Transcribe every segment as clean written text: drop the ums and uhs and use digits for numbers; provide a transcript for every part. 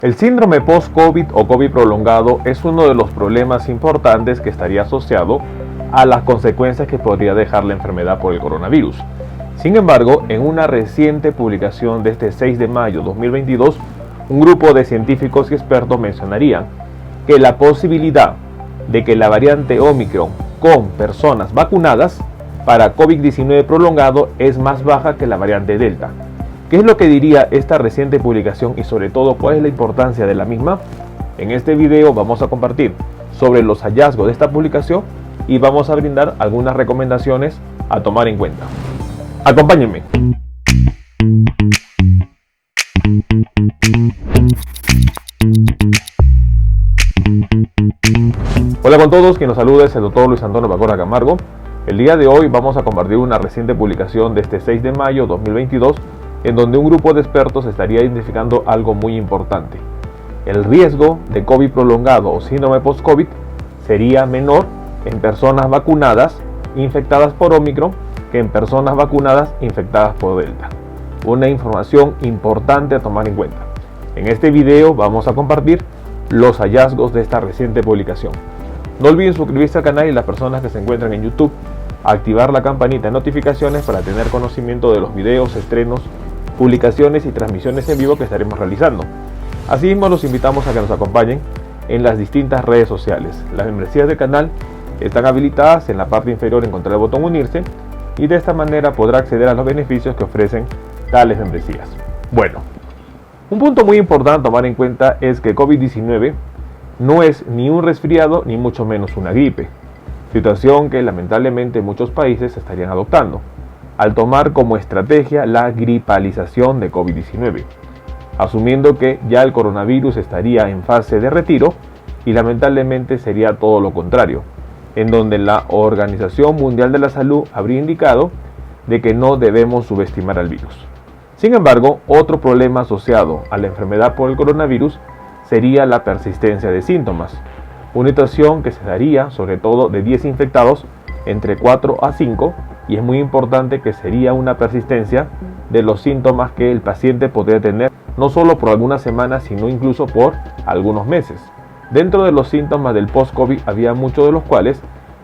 El síndrome post-COVID o COVID prolongado es uno de los problemas importantes que estaría asociado a las consecuencias que podría dejar la enfermedad por el coronavirus. Sin embargo, en una reciente publicación de este 6 de mayo de 2022, un grupo de científicos y expertos mencionarían que la posibilidad de que la variante Omicron con personas vacunadas para COVID-19 prolongado es más baja que la variante Delta. ¿Qué es lo que diría esta reciente publicación y sobre todo cuál es la importancia de la misma? En este video vamos a compartir sobre los hallazgos de esta publicación y vamos a brindar algunas recomendaciones a tomar en cuenta. Acompáñenme. Hola con todos, quien los saluda es el Dr. Luis Antonio Bacorra Camargo. El día de hoy vamos a compartir una reciente publicación de este 6 de mayo 2022 en donde un grupo de expertos estaría identificando algo muy importante. El riesgo de COVID prolongado o síndrome post-COVID sería menor en personas vacunadas infectadas por Omicron que en personas vacunadas infectadas por Delta. Una información importante a tomar en cuenta. En este video vamos a compartir los hallazgos de esta reciente publicación. No olviden suscribirse al canal y las personas que se encuentran en YouTube, activar la campanita de notificaciones para tener conocimiento de los videos, estrenos, publicaciones y transmisiones en vivo que estaremos realizando. Asimismo, los invitamos a que nos acompañen en las distintas redes sociales. Las membresías del canal están habilitadas. En la parte inferior encontrará el botón unirse y de esta manera podrá acceder a los beneficios que ofrecen tales membresías. Bueno, un punto muy importante a tomar en cuenta es que COVID-19 no es ni un resfriado ni mucho menos una gripe, situación que lamentablemente muchos países estarían adoptando al tomar como estrategia la gripalización de COVID-19, asumiendo que ya el coronavirus estaría en fase de retiro y lamentablemente sería todo lo contrario, en donde la Organización Mundial de la Salud habría indicado de que no debemos subestimar al virus. Sin embargo, otro problema asociado a la enfermedad por el coronavirus sería la persistencia de síntomas, una situación que se daría sobre todo de 10 infectados entre 4 a 5, y es muy importante que sería una persistencia de los síntomas que el paciente podría tener no solo por algunas semanas, sino incluso por algunos meses. Dentro de los síntomas del post-COVID había muchos de los cuales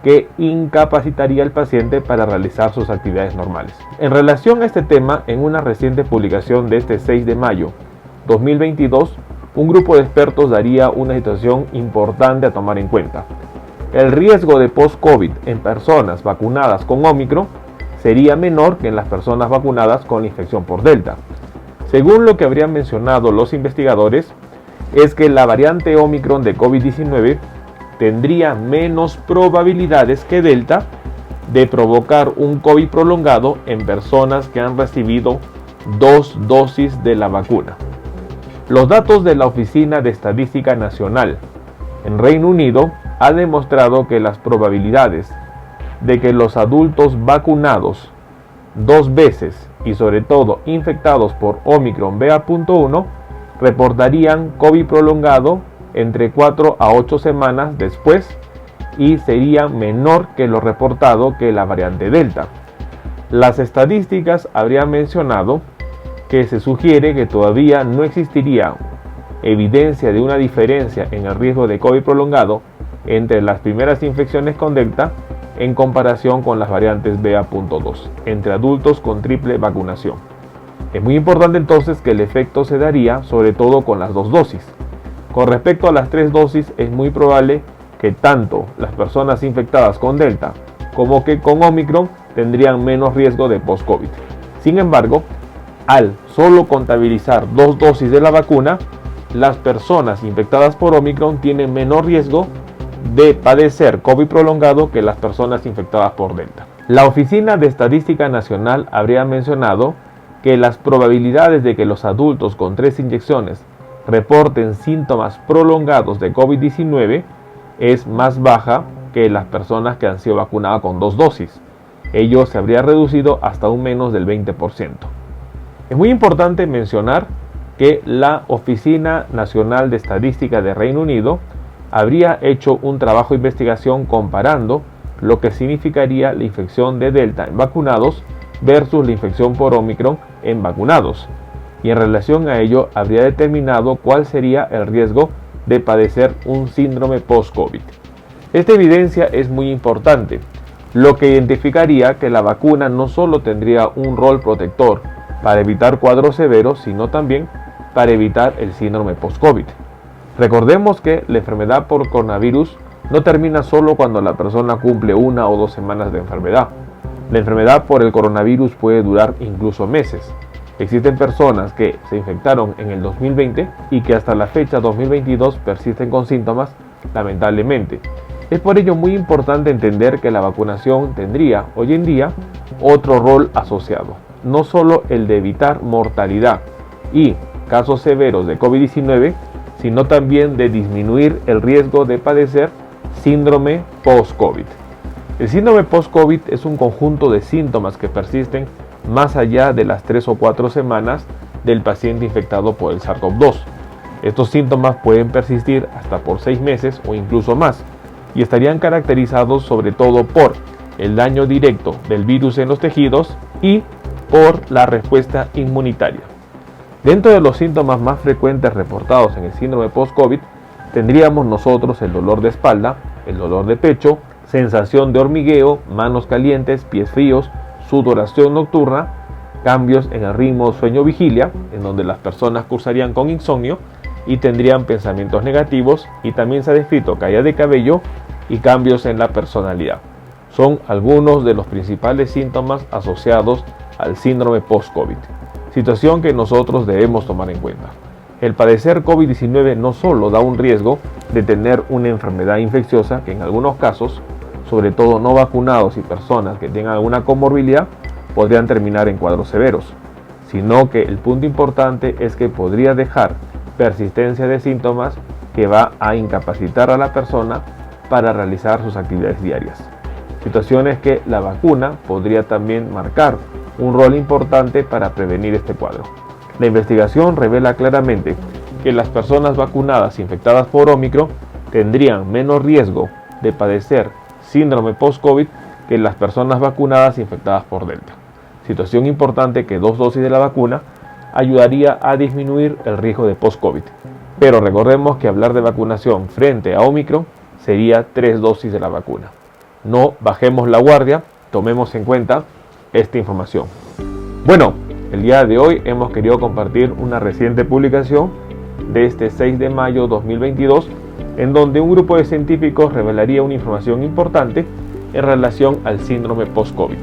que incapacitaría al paciente para realizar sus actividades normales. En relación a este tema, en una reciente publicación de este 6 de mayo 2022, un grupo de expertos daría una situación importante a tomar en cuenta. El riesgo de post-COVID en personas vacunadas con Omicron sería menor que en las personas vacunadas con la infección por Delta. Según lo que habrían mencionado los investigadores, es que la variante Omicron de COVID-19 tendría menos probabilidades que Delta de provocar un COVID prolongado en personas que han recibido 2 dosis de la vacuna. Los datos de la Oficina de Estadística Nacional en Reino Unido han demostrado que las probabilidades de que los adultos vacunados 2 veces y sobre todo infectados por Omicron BA.1 reportarían COVID prolongado entre 4 a 8 semanas después y sería menor que lo reportado que la variante Delta. Las estadísticas habrían mencionado que se sugiere que todavía no existiría evidencia de una diferencia en el riesgo de COVID prolongado entre las primeras infecciones con Delta en comparación con las variantes BA.2 entre adultos con triple vacunación. Es muy importante entonces que el efecto se daría sobre todo con las 2 dosis. Con respecto a las 3 dosis, es muy probable que tanto las personas infectadas con Delta como que con Omicron tendrían menos riesgo de post-COVID. Sin embargo, al solo contabilizar 2 dosis de la vacuna, las personas infectadas por Omicron tienen menor riesgo de padecer COVID prolongado que las personas infectadas por Delta. La Oficina de Estadística Nacional habría mencionado que las probabilidades de que los adultos con 3 inyecciones reporten síntomas prolongados de COVID-19 es más baja que las personas que han sido vacunadas con 2 dosis. Ello se habría reducido hasta un menos del 20%. Es muy importante mencionar que la Oficina Nacional de Estadística de Reino Unido habría hecho un trabajo de investigación comparando lo que significaría la infección de Delta en vacunados versus la infección por Omicron en vacunados. y en relación a ello habría determinado cuál sería el riesgo de padecer un síndrome post-COVID. Esta evidencia es muy importante, lo que identificaría que la vacuna no solo tendría un rol protector para evitar cuadros severos, sino también para evitar el síndrome post-COVID. Recordemos que la enfermedad por coronavirus no termina solo cuando la persona cumple 1 o 2 semanas de enfermedad. La enfermedad por el coronavirus puede durar incluso meses. Existen personas que se infectaron en el 2020 y que hasta la fecha 2022 persisten con síntomas, lamentablemente. Es por ello muy importante entender que la vacunación tendría hoy en día otro rol asociado, no solo el de evitar mortalidad y casos severos de COVID-19, sino también de disminuir el riesgo de padecer síndrome post-COVID. El síndrome post-COVID es un conjunto de síntomas que persisten más allá de las 3 o 4 semanas del paciente infectado por el SARS-CoV-2. Estos síntomas pueden persistir hasta por 6 meses o incluso más y estarían caracterizados sobre todo por el daño directo del virus en los tejidos y por la respuesta inmunitaria. Dentro de los síntomas más frecuentes reportados en el síndrome post-COVID, tendríamos nosotros el dolor de espalda, el dolor de pecho, sensación de hormigueo, manos calientes, pies fríos, sudoración nocturna, cambios en el ritmo sueño-vigilia, en donde las personas cursarían con insomnio y tendrían pensamientos negativos, y también se ha descrito caída de cabello y cambios en la personalidad. Son algunos de los principales síntomas asociados al síndrome post-COVID, situación que nosotros debemos tomar en cuenta. El padecer COVID-19 no solo da un riesgo de tener una enfermedad infecciosa, que en algunos casos, sobre todo no vacunados y personas que tengan alguna comorbilidad, podrían terminar en cuadros severos, sino que el punto importante es que podría dejar persistencia de síntomas que va a incapacitar a la persona para realizar sus actividades diarias. Situaciones que la vacuna podría también marcar un rol importante para prevenir este cuadro. La investigación revela claramente que las personas vacunadas infectadas por Ómicron tendrían menos riesgo de padecer síndrome post-COVID que las personas vacunadas infectadas por Delta. Situación importante que 2 dosis de la vacuna ayudaría a disminuir el riesgo de post-COVID. Pero recordemos que hablar de vacunación frente a Ómicron sería 3 dosis de la vacuna. No bajemos la guardia, tomemos en cuenta esta información. Bueno, el día de hoy hemos querido compartir una reciente publicación de este 6 de mayo 2022, en donde un grupo de científicos revelaría una información importante en relación al síndrome post-COVID.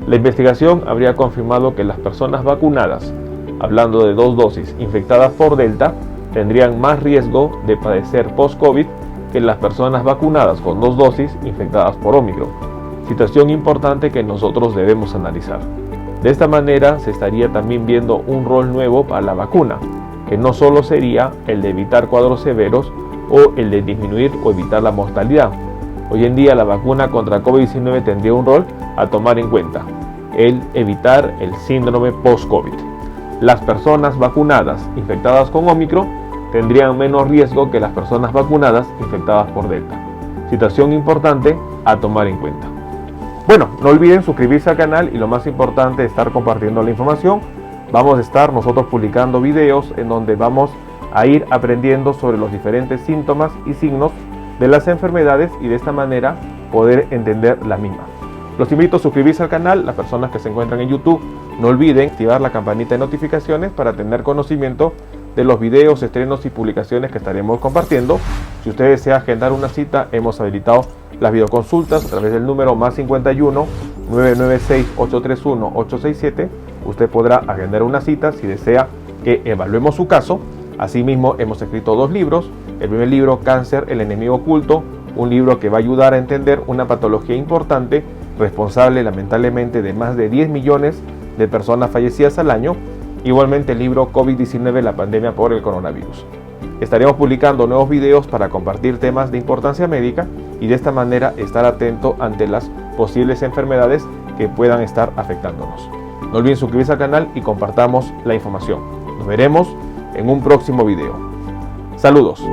La investigación habría confirmado que las personas vacunadas, hablando de 2 dosis infectadas por Delta, tendrían más riesgo de padecer post-COVID que las personas vacunadas con 2 dosis infectadas por Ómicron. Situación importante que nosotros debemos analizar. De esta manera se estaría también viendo un rol nuevo para la vacuna, que no solo sería el de evitar cuadros severos o el de disminuir o evitar la mortalidad. Hoy en día la vacuna contra COVID-19 tendría un rol a tomar en cuenta, el evitar el síndrome post-COVID. Las personas vacunadas infectadas con Ómicron tendrían menos riesgo que las personas vacunadas infectadas por Delta. Situación importante a tomar en cuenta. Bueno, no olviden suscribirse al canal y lo más importante, estar compartiendo la información. Vamos a estar nosotros publicando videos en donde vamos a ir aprendiendo sobre los diferentes síntomas y signos de las enfermedades y de esta manera poder entender la misma. Los invito a suscribirse al canal. Las personas que se encuentran en YouTube, no olviden activar la campanita de notificaciones para tener conocimiento de los videos, estrenos y publicaciones que estaremos compartiendo. Si usted desea agendar una cita, hemos habilitado las videoconsultas a través del número +51 996 831 867. Usted podrá agendar una cita si desea que evaluemos su caso. Asimismo, hemos escrito 2 libros. El primer libro, Cáncer, el enemigo oculto, un libro que va a ayudar a entender una patología importante, responsable lamentablemente de más de 10 millones de personas fallecidas al año. Igualmente el libro COVID-19, la pandemia por el coronavirus. Estaremos publicando nuevos videos para compartir temas de importancia médica y de esta manera estar atento ante las posibles enfermedades que puedan estar afectándonos. No olviden suscribirse al canal y compartamos la información. Nos veremos en un próximo video. Saludos.